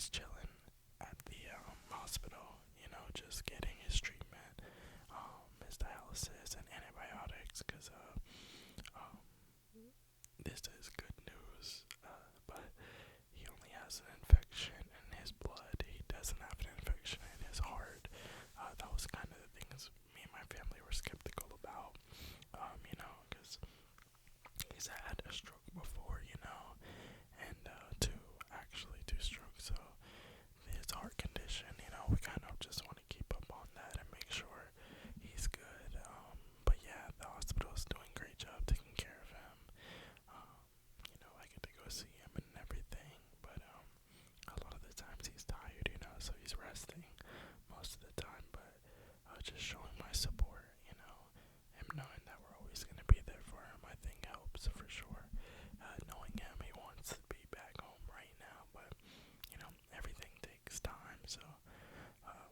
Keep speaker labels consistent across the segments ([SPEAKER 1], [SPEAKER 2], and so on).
[SPEAKER 1] he's chilling at the hospital, just getting his treatment, his dialysis and antibiotics, because um, this is good news, but he only has an infection in his blood. He doesn't have an infection in his heart. That was kind of the things me and my family were skeptical about, because he's had a stroke before, and two strokes. So his heart condition, we kind of just want to keep up on that and make sure he's good. But yeah, the hospital is doing a great job taking care of him. Um, I get to go see him and everything, but a lot of the times he's tired, so he's resting most of the time. But just showing my support, him knowing that we're always going to be there for him, I think helps for sure. Knowing him, he wants to be back home right now, but everything takes time. So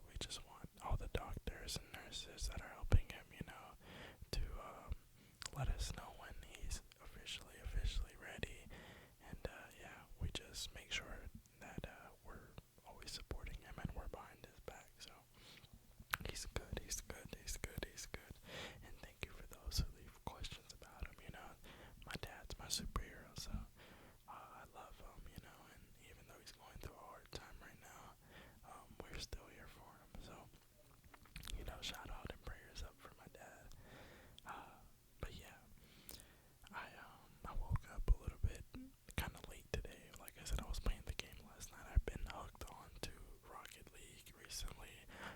[SPEAKER 1] we just want all the doctors and nurses that are helping him, to let us know when he's officially ready. And yeah, we just make sure that we're always supporting him and we're behind his back. So he's good, he's good. And thank you for those who leave questions about him. My dad's my superhero, so I love him, and even though he's going through a hard time right now, we're still here for him. So, shout out and prayers up for my dad. But yeah, I woke up a little bit kind of late today. Like I said, I was playing the game last night. I've been hooked on to Rocket League recently.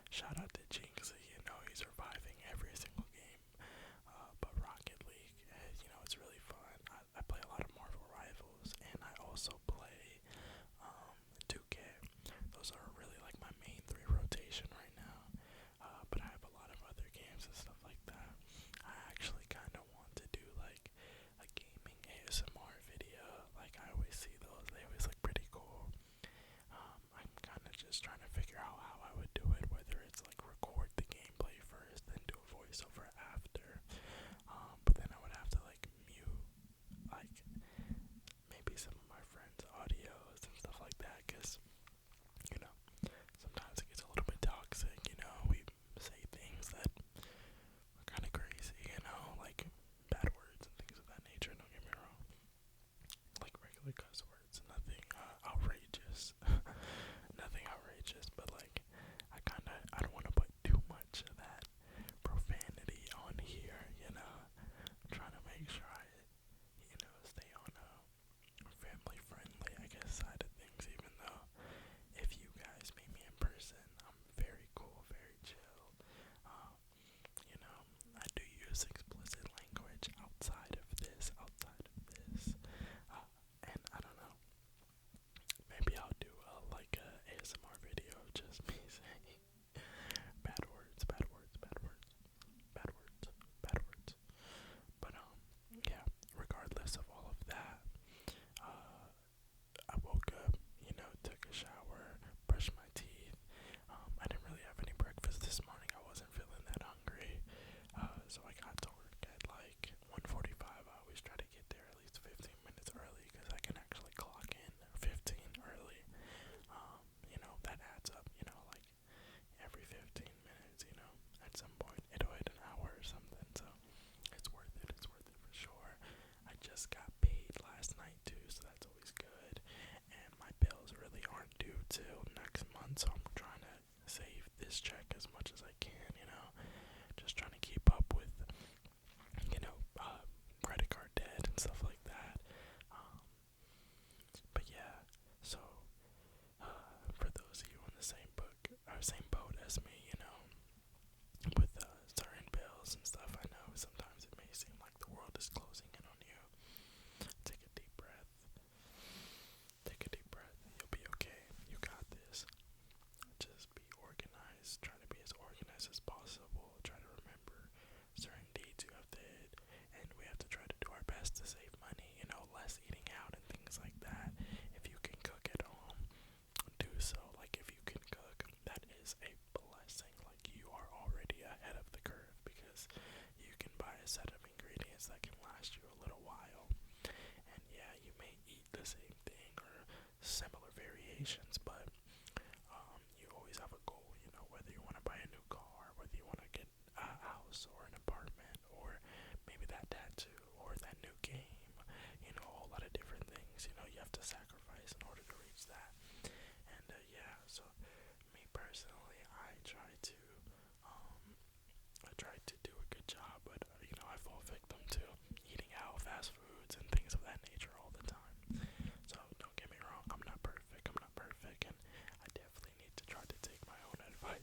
[SPEAKER 1] Shout out to Jinx, he's reviving every single game. But Rocket League, it's really fun. I play a lot of Marvel Rivals, and I also play 2K. Those are really like my main three rotation right now. But I have a lot of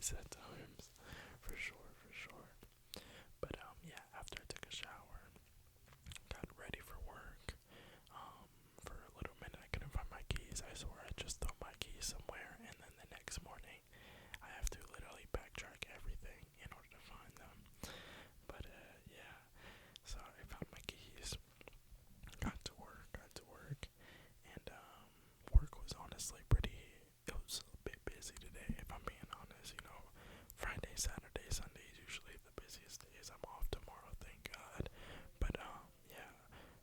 [SPEAKER 1] twice at times, for sure, for sure. But yeah, after I took a shower, got ready for work. For a little minute, I couldn't find my keys. I swore I just threw my keys somewhere, and then the next morning, I have to literally backtrack everything in order to find them. But yeah, so I found my keys, got to work, and work was honestly it was a bit busy today, if I'm being honest. You know, Friday, Saturday, Sunday is usually the busiest days. I'm off tomorrow, thank God. But yeah,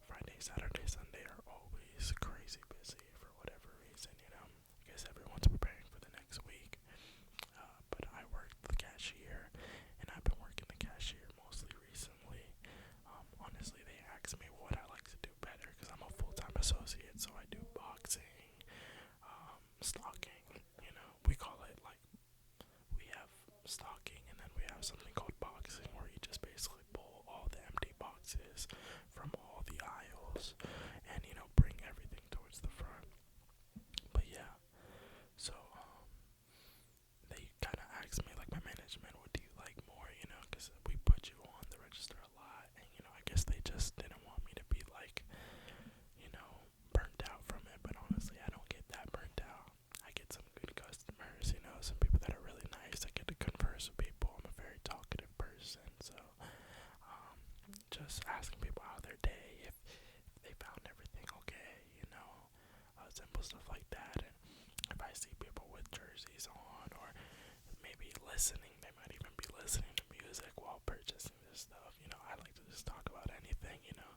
[SPEAKER 1] Friday, Saturday, Sunday are always crazy busy for whatever reason. You know, I guess everyone's preparing for the next week. But I worked the cashier, and I've been working the cashier mostly recently. Honestly, they asked me what I like to do better because I'm a full-time associate, so I do boxing, stocking. You know, we call it like we have stocking, and then we have something called boxing, where you just basically pull all the empty boxes from all the aisles, and you know, bring everything towards the front. But yeah, so they kind of asked me, like my management, what do you like more, you know, because we put you on the register a lot, and you know, I guess they just didn't want me to be like, you know, burnt out from it. But honestly, I don't get that burnt out. I get some good customers, you know, some people that are really nice. I get to converse with people. I'm a very talkative person, so just asking people how their day, if they found everything okay, you know, simple stuff like that. And if I see people with jerseys on, or maybe listening, they might even be listening to music while purchasing this stuff. You know, I like to just talk about anything, you know.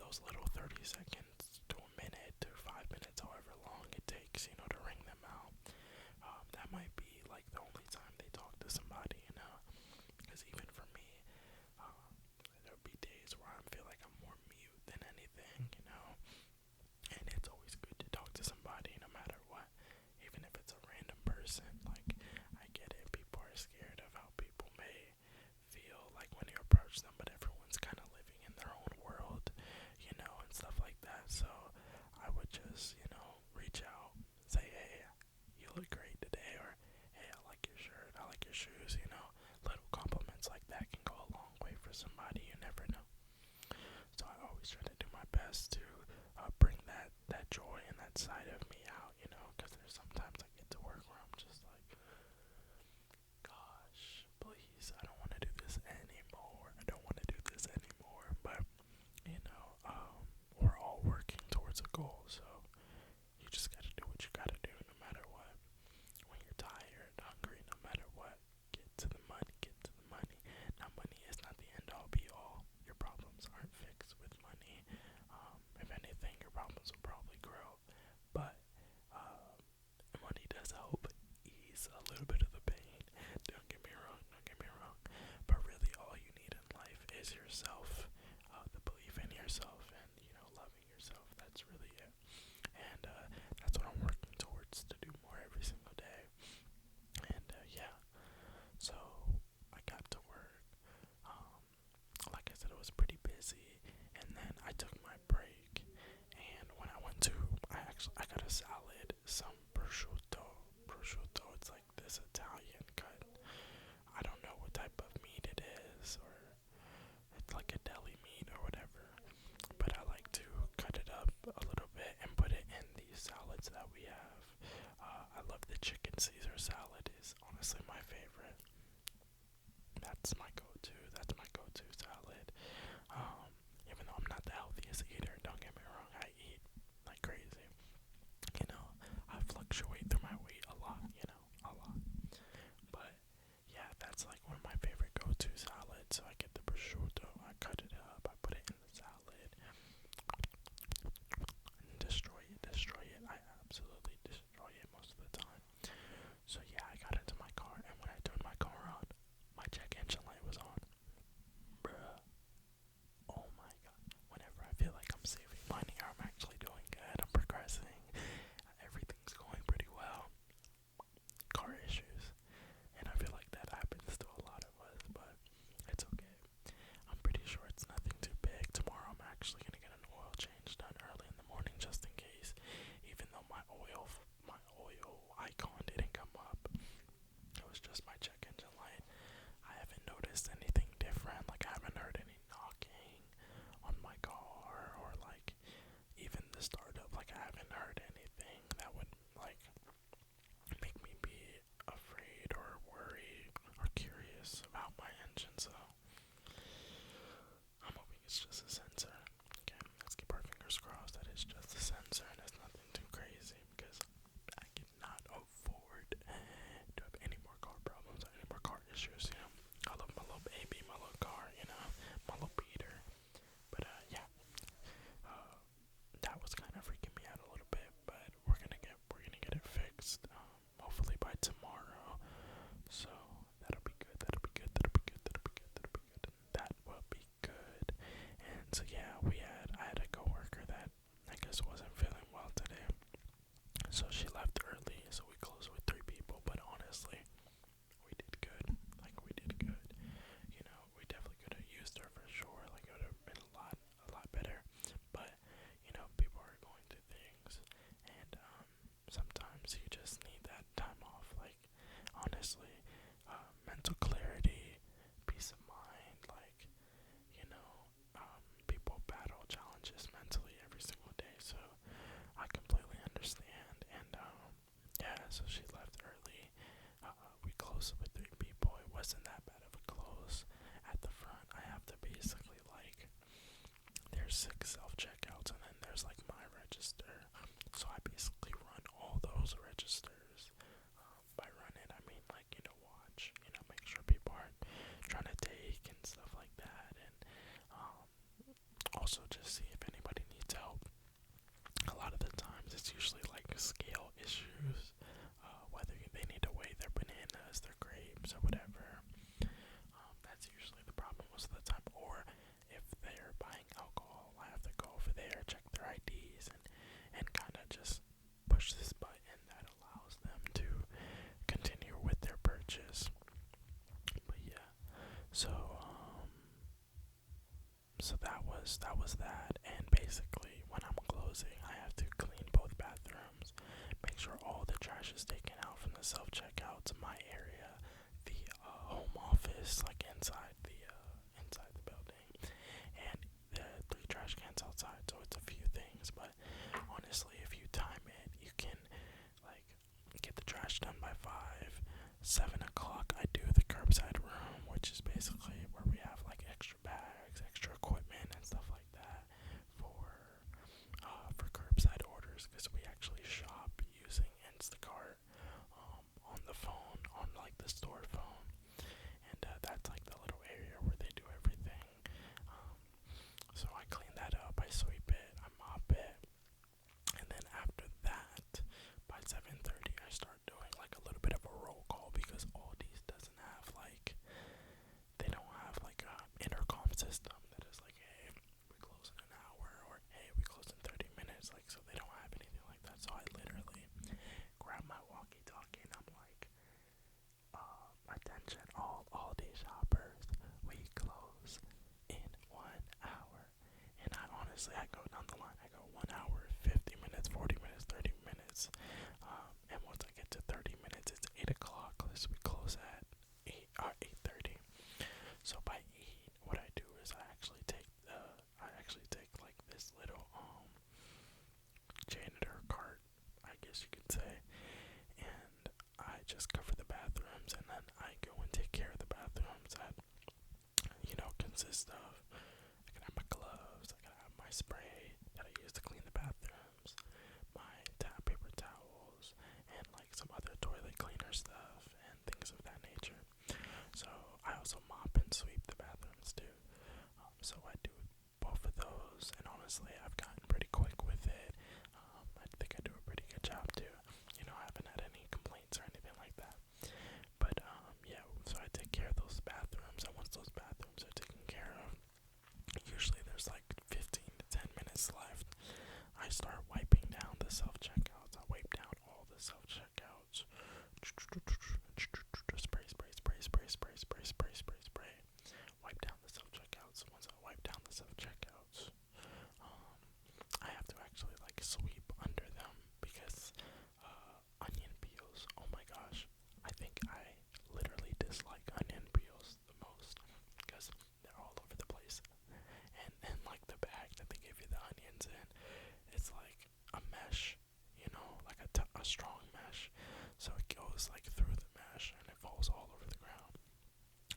[SPEAKER 1] Those little 30 seconds to a minute to 5 minutes, however long it takes, you know, to ring them out. That might be like the only time they talk to somebody, you know. Because even for me, there'll be days where I feel like I'm more mute than anything, you know. And it's always good to talk to somebody no matter what. Even if it's a random person, like, I get it, people are scared of how people may feel like when you approach them, but everyone's kind of living in their own world, you know, and stuff like that. So I would just, you know, reach out, say, hey, you look great today, or hey, I like your shirt, I like your shoes, you know. Little compliments like that can go a long way for somebody, you never know. So I always try to do my best to bring that joy and that side of me out, you know, because there's sometimes I get to work where I'm just like, gosh, please, I don't want to do this anymore. I don't want to do this anymore. But, you know, we're all working towards a goal, so you just got to do what you got to do no matter what. When you're tired, hungry, no matter what, get to the money, get to the money. Now, money is not the end all be all. Your problems aren't fixed with money. If anything, your problems will probably grow. But money does help ease a little bit of the pain. Don't get me wrong, don't get me wrong. But really, all you need in life is yourself, the belief in yourself, and you know, loving yourself. That's really it. And that's what I'm working towards to do more every single day. And yeah, so I got to work. Like I said, it was pretty busy, and then I took my break. And when I went to, I got a salad, some prosciutto. Prosciutto, it's like this Italian cut. I don't know what type of meat it is, or it's like a deli meat or whatever. But I like to cut it up a little bit and put it in these salads that we have. I love the chicken Caesar salad. Is honestly my favorite. That's my go-to. That's my go-to salad. Even though I'm not the healthiest eater, don't get me wrong, I eat like crazy. You know, I fluctuate through my weight a lot, you know, a lot. But yeah, that's like one of my favorite go-to salads. So I get the prosciutto, I cut it up, I put it in the salad, and destroy it. I absolutely destroy it most of the time. So yeah, I got into my car, and when I turned my car on, my check engine light was on. Bruh. So she left early, so we closed with 3 people. But honestly, we did good. Like we did good. You know, we definitely could have used her for sure. Like it would have been a lot better. But you know, people are going through things, and sometimes you just need that time off. Like honestly, mental clarity, peace of mind. Like you know, people battle challenges mentally every single day. So I completely understand. And yeah, so she left early. We closed with 3 people. It wasn't that bad of a close. At the front, I have to basically like there's 6 self checkouts, and then there's like my register. So I basically run all those registers. By run it, I mean like watch, make sure people aren't trying to take and stuff like that, and um, also just see if anybody needs help. A lot of the times, it's usually like scale issues, whether they need to weigh their bananas, their grapes, or whatever. That's usually the problem most of the time. Or if they're buying alcohol, I have to go over there, check their IDs, and kind of just push this button that allows them to continue with their purchase. But yeah, so so that was that. And basically, when I'm closing, I have to clean both bathrooms, make sure all the trash is taken out from the self checkouts, my area, the home office, like inside the building, and the 3 trash cans outside. So it's a few things, but honestly, if you time it, you can like get the trash done by 5. 7 o'clock, I do the curbside room, which is basically where we have like extra bags, extra equipment, and stuff like that for curbside orders, because we actually shop using Instacart on the phone, on like the store phone, and that's like the little area where they do everything. Um, so I clean that up, I sweep it, I mop it, and then after that, by 7:30, I start doing like a little bit of a roll call, because Aldi's doesn't have like they don't have like a intercom system that is like, hey, we close in an hour, or hey, we close in 30 minutes. Like, so they don't have anything like that. So I literally grab my walkie-talkie and I'm like, attention, all Aldi shoppers, we close in 1 hour. And I go down the line. I go 1 hour, 50 minutes, 40 minutes, 30 minutes. And once I get to 30 minutes, it's 8 o'clock. We close at 8:30. So by 8, what I do is I actually take like this little janitor cart, I guess you could say, and I just cover the bathrooms, and then I go and take care of the bathrooms that consist of, I can have my gloves, I can have my spray that I use to clean the bathrooms, my paper towels, and like some other toilet cleaner stuff and things of that nature. So I also mop and sweep the bathrooms too. So I do both of those, and honestly, I've gotten pretty quick with it. I think I do a pretty good job too. I haven't had any complaints or anything like that. But yeah, so I take care of those bathrooms, and once those bathrooms are taken care of, usually there's like 15 to 10 minutes left. I start wiping down the self-checkouts. I wipe down all the self-checkouts. Spray, spray, spray, spray, spray, spray, spray, spray, spray. Wipe down the self-checkouts. Once I wipe down the self-checkouts, I have to actually like sweep under them, because onion peels, oh my gosh, I think I literally dislike onion peels the most, because they're all over the place, and like the bag that they give you the onions in, it's like a mesh, like a strong mesh, so it goes like through the mesh and it falls all over the ground.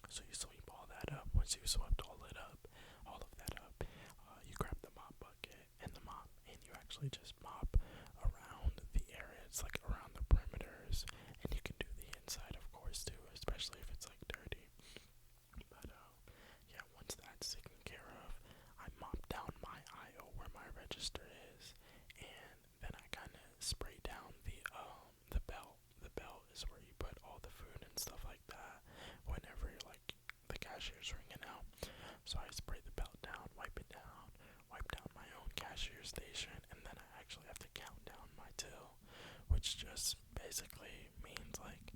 [SPEAKER 1] So you sweep all that up. Once you swept all of that up, you grab the mop bucket and the mop, and you actually just mop around the area. It's like around the perimeters, and you can do the inside, of course, too, especially if it's like dirty. But yeah, once that's taken care of, I mop down my aisle where my register is, and then I kind of spray down the belt. The belt is where you put all the food and stuff like that. Whenever like the cashier's ringing out, so I spray the belt down, wipe it down, wipe down my own cashier station, and then I actually have to count down my till, basically means like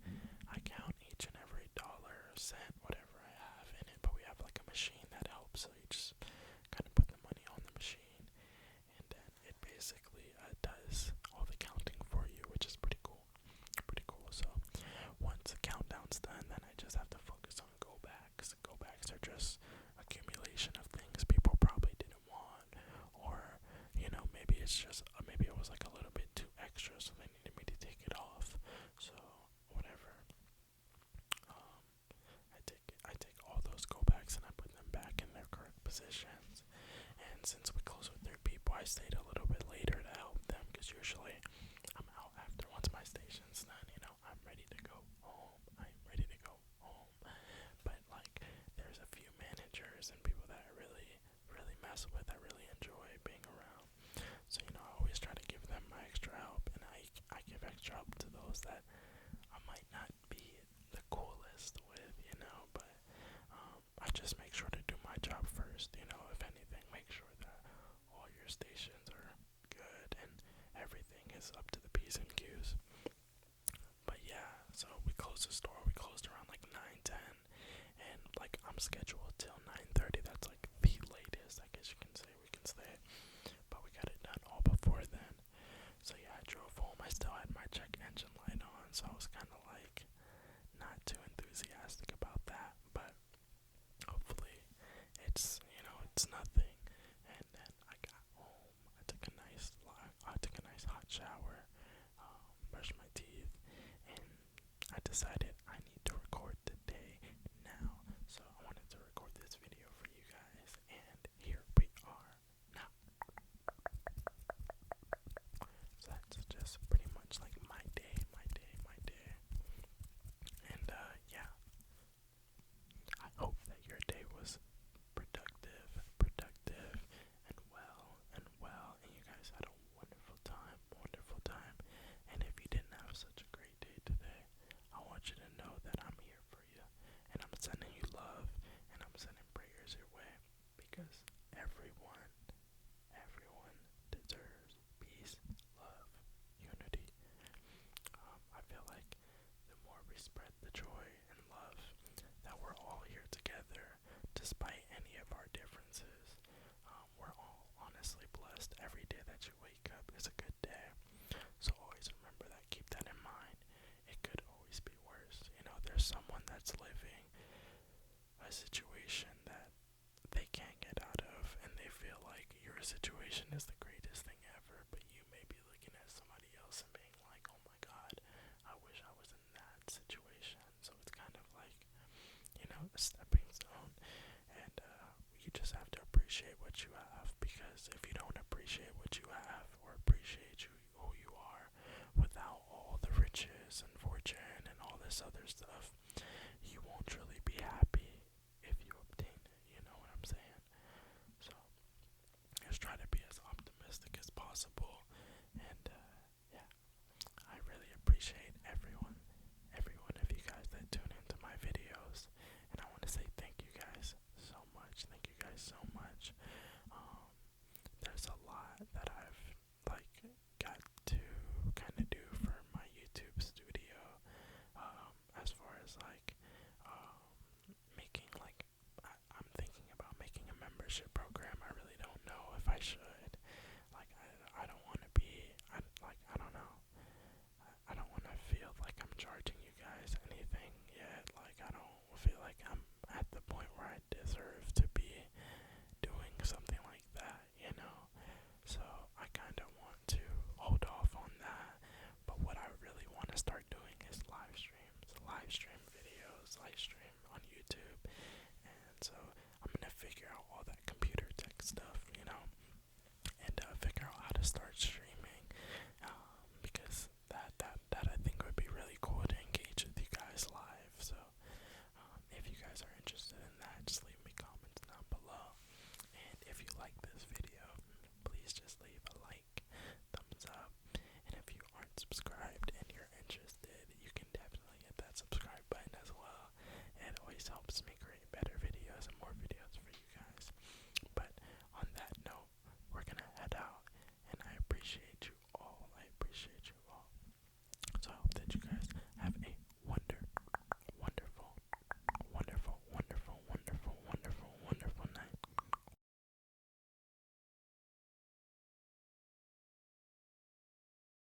[SPEAKER 1] I count each and every dollar, cent, whatever I have in it, but we have like a machine that helps, so you just kind of put the money on the machine, and then it basically does all the counting for you, which is pretty cool. Pretty cool. So once the countdown's done, then I just have to focus on go backs. Go backs are just accumulation of things people probably didn't want, or maybe it's just maybe it was like a little bit too extra, so they needed me to take it off. So whatever. Um, I take all those go backs and I put them back in their correct positions. And since we closed with 3 people, I stayed a little bit later to help them because usually I'm out after once my station's done. I'm ready to go home. I'm ready to go home. But like, there's a few managers and people that I really, really mess with. I really enjoy being around. So I always try to give them my extra help, and I give extra help to those that I might not be the coolest with, but I just make sure to do my job first. If anything, make sure that all your stations are good and everything is up to the P's and Q's. But yeah, so we closed the store. We closed around like 9:10, and like I'm scheduled till 9:30. That's like the latest, I guess you can say, we can stay. But we got it done all before then. So yeah, I drove home. I still had my check engine light on, so I was kind of like not too enthusiastic about that. But hopefully, it's nothing. And then I got home. I took a nice hot shower, brushed my teeth, and I decided I need to record today now. So I wanted to record this video for you guys, and here we are now. So that's just pretty much like my day. And yeah, I hope that your day was productive, and you guys had a wonderful time. And if you didn't have such a great day today, I want you to know that I'm here for you, and I'm sending you love, and I'm sending prayers your way, because everyone deserves peace, love, unity. I feel like the more we spread the joy and love that we're all here together, despite any of our differences, we're all honestly blessed. Every day that you wake up is a good day. So always remember that. Keep that in mind. It could always be worse. There's someone that's living a situation that they can't get out of, and they feel like your situation is the greatest thing ever, but you may be looking at somebody else and being like, oh my god, I wish I was in that situation. So it's kind of like, a stepping stone, and you just have to appreciate what you have, because if you don't appreciate what you have, or appreciate who you are, without all the riches and fortune and all this other stuff,